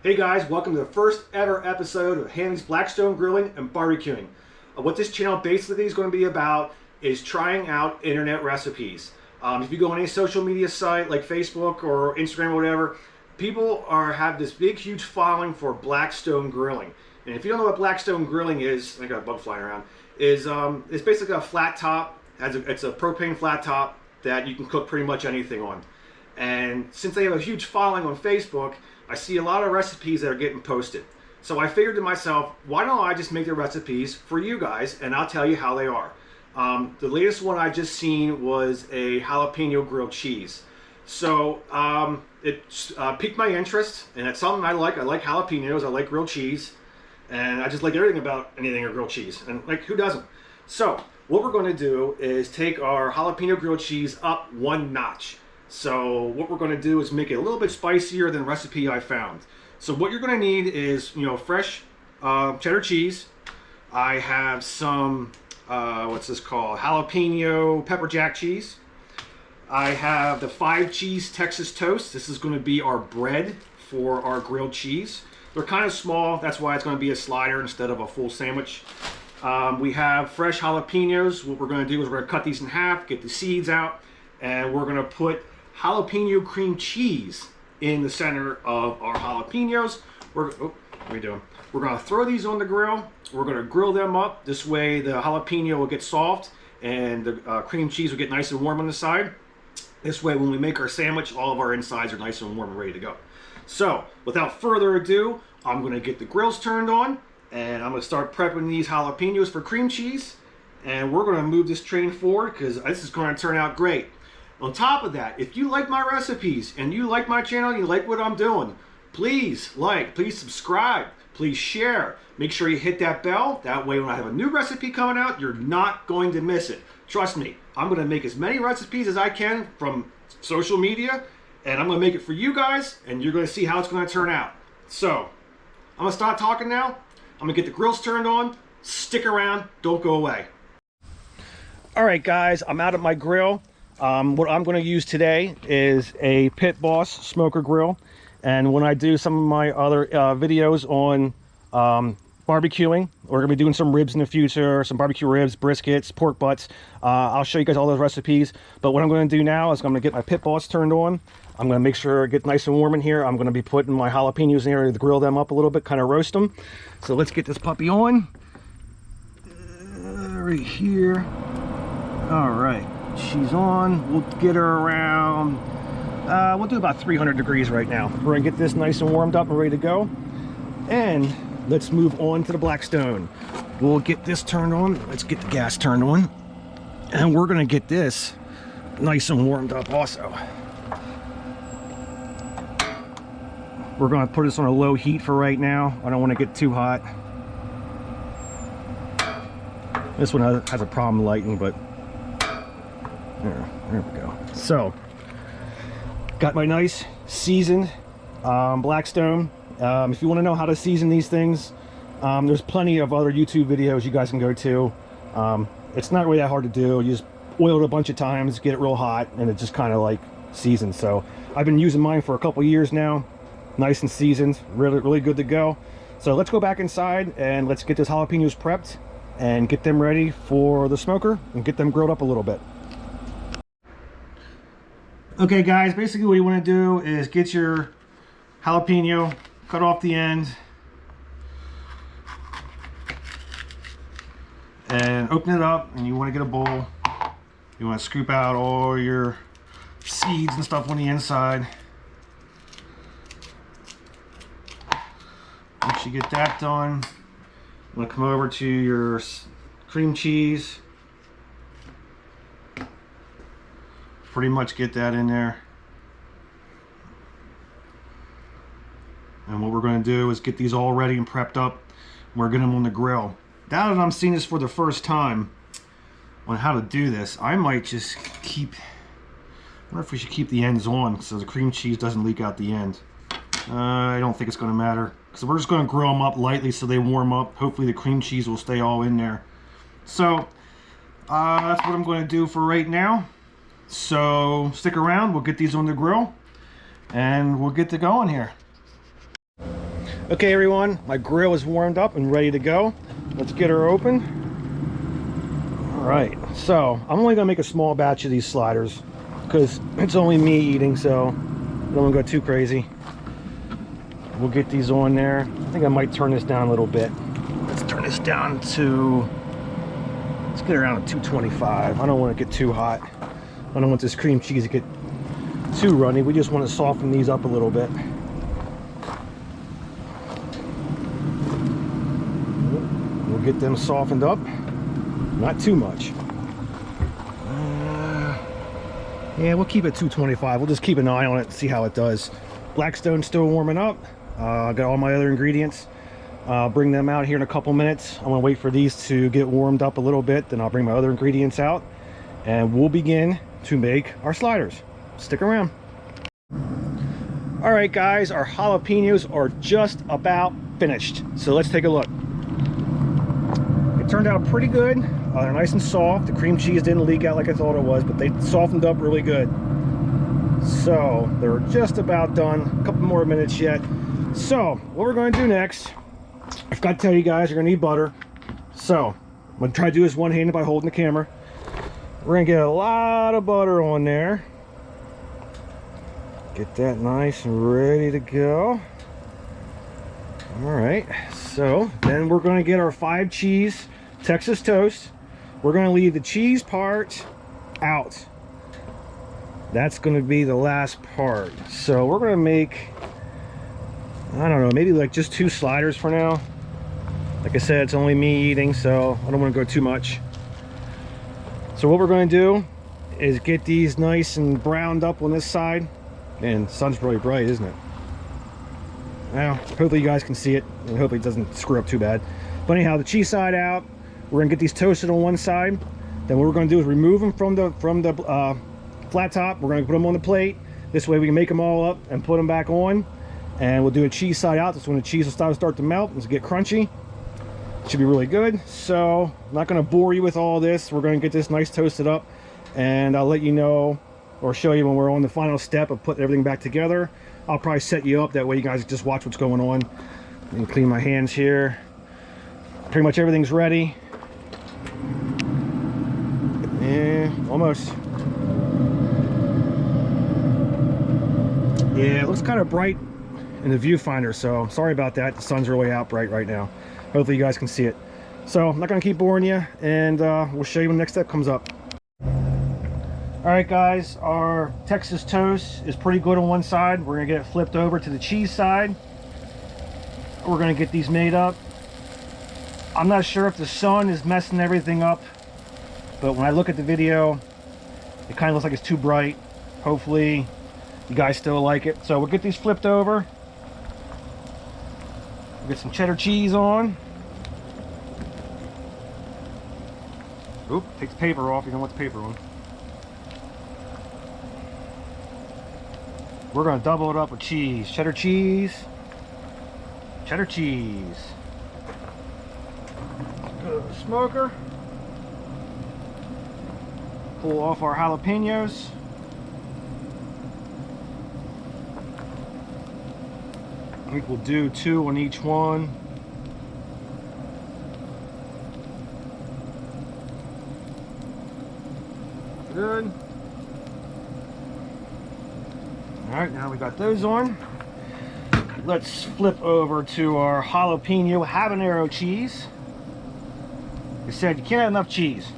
Hey guys, welcome to the first ever episode of Handy's Blackstone Grilling and Barbecuing. What this channel basically is going to be about is trying out internet recipes. If you go on any social media site like Facebook or Instagram or whatever, people have this big huge following for Blackstone Grilling. And if you don't know what Blackstone Grilling is, I got a bug flying around, it's basically a flat top. It's a propane flat top that you can cook pretty much anything on. And since they have a huge following on Facebook, I see a lot of recipes that are getting posted. So I figured to myself, why don't I just make the recipes for you guys and I'll tell you how they are. The latest one I just seen was a jalapeno grilled cheese. So it piqued my interest, and it's something I like. I like jalapenos, I like grilled cheese, and I just like everything about anything or grilled cheese. And like, who doesn't? So what we're going to do is take our jalapeno grilled cheese up one notch. So what we're going to do is make it a little bit spicier than the recipe I found. So what you're going to need is, fresh cheddar cheese. I have some, what's this called? Jalapeno pepper jack cheese. I have the 5 cheese Texas toast. This is going to be our bread for our grilled cheese. They're kind of small. That's why it's going to be a slider instead of a full sandwich. We have fresh jalapenos. What we're going to do is we're going to cut these in half, get the seeds out, and we're going to put jalapeno cream cheese in the center of our jalapenos. What are we doing? We're going to throw these on the grill. We're going to grill them up. This way the jalapeno will get soft and the cream cheese will get nice and warm on the side. This way when we make our sandwich, all of our insides are nice and warm and ready to go. So without further ado, I'm going to get the grills turned on and I'm going to start prepping these jalapenos for cream cheese. And we're going to move this train forward because this is going to turn out great. On top of that, if you like my recipes and you like my channel and you like what I'm doing, please please subscribe, please share. Make sure you hit that bell. That way when I have a new recipe coming out, you're not going to miss it. Trust me, I'm going to make as many recipes as I can from social media, and I'm going to make it for you guys, and you're going to see how it's going to turn out. So, I'm going to start talking now. I'm going to get the grills turned on. Stick around. Don't go away. All right, guys, I'm out at my grill. What I'm going to use today is a Pit Boss smoker grill, and when I do some of my other videos on barbecuing, we're going to be doing some ribs in the future, some barbecue ribs, briskets, pork butts. I'll show you guys all those recipes, but what I'm going to do now is I'm going to get my Pit Boss turned on. I'm going to make sure it gets nice and warm in here. I'm going to be putting my jalapenos in here to grill them up a little bit, kind of roast them. So let's get this puppy on. Right here. All right. She's on. We'll get her around, we'll do about 300 degrees right now. We're gonna get this nice and warmed up and ready to go. And let's move on to the Blackstone. We'll get this turned on. Let's get the gas turned on. And we're gonna get this nice and warmed up also. We're gonna put this on a low heat for right now. I don't wanna get too hot. This one has a problem lighting, but there we go. So, got my nice seasoned Blackstone. If you want to know how to season these things, there's plenty of other YouTube videos you guys can go to. It's not really that hard to do. You just oil it a bunch of times, get it real hot, and it just kind of like seasons. So I've been using mine for a couple years now. Nice and seasoned, really good to go. So let's go back inside and let's get those jalapenos prepped and get them ready for the smoker and get them grilled up a little bit. Okay guys, basically what you want to do is get your jalapeno, cut off the end, and open it up, and you want to get a bowl. You want to scoop out all your seeds and stuff on the inside. Once you get that done, you want to come over to your cream cheese. Pretty much get that in there. And what we're going to do is get these all ready and prepped up. We're getting them on the grill. Now that I'm seeing this for the first time on how to do this, I might just keep, I wonder if we should keep the ends on so the cream cheese doesn't leak out the end. I don't think it's going to matter, because we're just going to grill them up lightly so they warm up. Hopefully the cream cheese will stay all in there. So that's what I'm going to do for right now. So stick around, we'll get these on the grill and we'll get to going here. Okay everyone, my grill is warmed up and ready to go. Let's get her open. All right, so I'm only gonna make a small batch of these sliders because it's only me eating, so I don't want to go too crazy. We'll get these on there. I think I might turn this down a little bit. Let's turn this down to, let's get around 225. I don't want to get too hot. I don't want this cream cheese to get too runny. We just want to soften these up a little bit. We'll get them softened up, not too much. Yeah, we'll keep it 225. We'll just keep an eye on it and see how it does. Blackstone's still warming up. I got all my other ingredients. Bring them out here in a couple minutes. I'm gonna wait for these to get warmed up a little bit, then I'll bring my other ingredients out and we'll begin to make our sliders. Stick around. All right guys, our jalapenos are just about finished. So let's take a look. It turned out pretty good. They're nice and soft. The cream cheese didn't leak out like I thought it was, but they softened up really good. So they're just about done. A couple more minutes yet. So what we're going to do next, I forgot to tell you guys, you're going to need butter. So I'm going to try to do this one-handed by holding the camera. We're going to get a lot of butter on there. Get that nice and ready to go. All right, so then we're going to get our 5 cheese Texas toast. We're going to leave the cheese part out. That's going to be the last part. So we're going to make, I don't know, maybe like just 2 sliders for now. Like I said, it's only me eating, so I don't want to go too much. So what we're going to do is get these nice and browned up on this side. Man, the sun's really bright, isn't it? Well, hopefully you guys can see it, and hopefully it doesn't screw up too bad. But anyhow, the cheese side out. We're gonna get these toasted on one side. Then what we're gonna do is remove them from the flat top. We're gonna put them on the plate. This way we can make them all up and put them back on. And we'll do a cheese side out. That's when the cheese will start to melt and get crunchy. It should be really good. So I'm not gonna bore you with all this. We're gonna get this nice toasted up, and I'll let you know or show you when we're on the final step of putting everything back together. I'll probably set you up that way you guys just watch what's going on. And clean my hands here. Pretty much everything's ready. Yeah, almost. Yeah, it looks kind of bright in the viewfinder, so sorry about that. The sun's really out bright right now. Hopefully you guys can see it. So I'm not gonna keep boring you, and we'll show you when the next step comes up. All right guys, our Texas toast is pretty good on one side. We're gonna get it flipped over to the cheese side. We're gonna get these made up. I'm not sure if the sun is messing everything up, but when I look at the video, it kind of looks like it's too bright. Hopefully you guys still like it. So we'll get these flipped over. We'll get some cheddar cheese on. Oop, take the paper off. You don't want the paper on. We're going to double it up with cheese. Cheddar cheese. Cheddar cheese. Go to the smoker. Pull off our jalapenos. I think we'll do 2 on each one. Good. Alright, now we got those on. Let's flip over to our jalapeno habanero cheese. Like I said, you can't have enough cheese.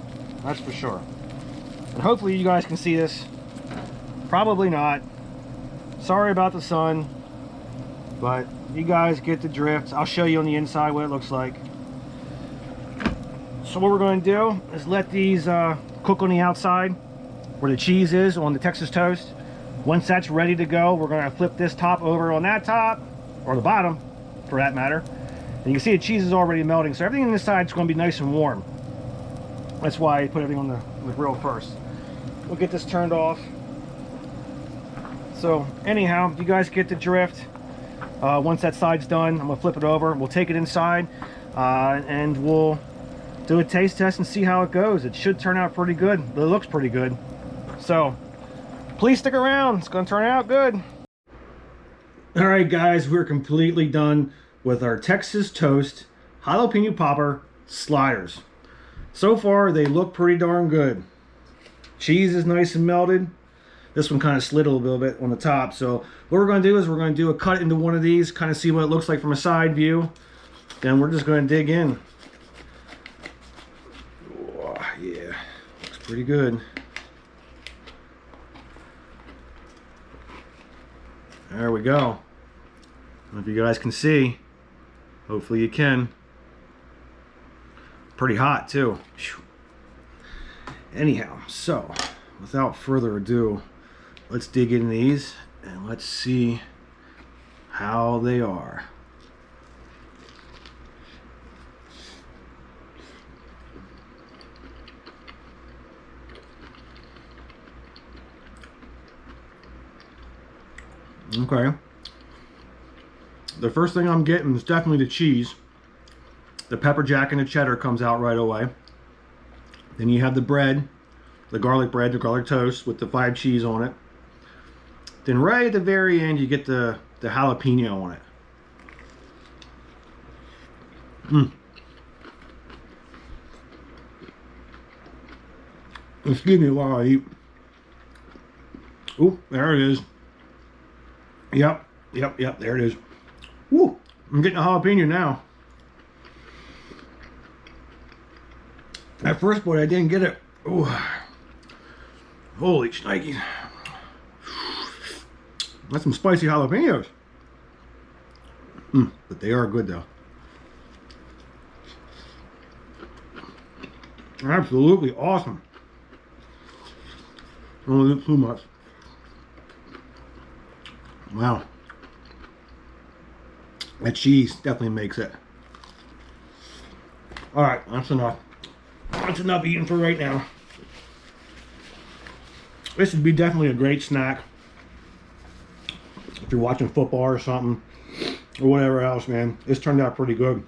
That's for sure. And hopefully you guys can see this. Probably not. Sorry about the sun. But you guys get the drift. I'll show you on the inside what it looks like. So what we're going to do is let these cook on the outside where the cheese is on the Texas toast. Once that's ready to go, we're going to flip this top over on that top, or the bottom for that matter. And you can see the cheese is already melting, so everything on this side is going to be nice and warm. That's why I put everything on the grill first. We'll get this turned off. So anyhow, you guys get the drift. Once that side's done, I'm going to flip it over. We'll take it inside and we'll do a taste test and see how it goes. It should turn out pretty good. It looks pretty good. So please stick around. It's going to turn out good. All right, guys, we're completely done with our Texas Toast Jalapeno Popper sliders. So far, they look pretty darn good. Cheese is nice and melted. This one kind of slid a little bit on the top. So what we're going to do is we're going to do a cut into one of these, kind of see what it looks like from a side view. Then we're just going to dig in. Oh, yeah, looks pretty good. There we go. I don't know if you guys can see. Hopefully you can. Pretty hot too. Anyhow, so without further ado, let's dig in these and let's see how they are. Okay. The first thing I'm getting is definitely the cheese. The pepper jack and the cheddar comes out right away. Then you have the bread, the garlic bread, the garlic toast with the 5 cheese on it. Then right at the very end, you get the jalapeno on it. Excuse me while I eat. Oh, there it is. Yep, there it is. Woo, I'm getting a jalapeno now. At first bite, I didn't get it. Ooh. Holy shnikes. That's some spicy jalapenos. But they are good though. Absolutely awesome. Don't eat too much. Wow. That cheese definitely makes it. Alright, that's enough. That's enough eating for right now. This would be definitely a great snack if you're watching football or something, or whatever else, man. This turned out pretty good.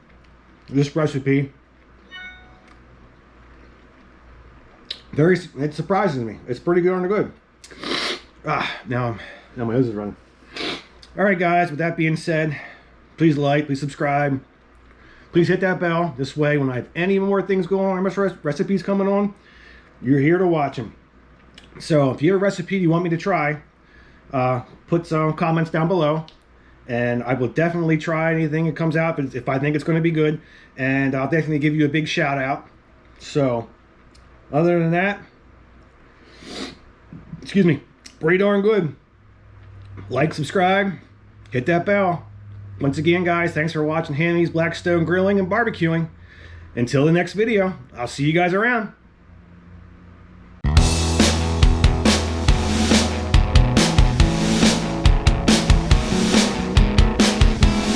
This recipe, it surprises me. It's pretty darn good. Now my nose is running. Alright guys, with that being said, please like, please subscribe, please hit that bell. This way when I have any more things going on, recipes coming on, you're here to watch them. So if you have a recipe you want me to try, put some comments down below, and I will definitely try anything that comes out if I think it's going to be good, and I'll definitely give you a big shout out. So other than that, excuse me, pretty darn good. Like, subscribe, hit that bell. Once again, guys, thanks for watching Hammy's Blackstone Grilling and Barbecuing. Until the next video, I'll see you guys around.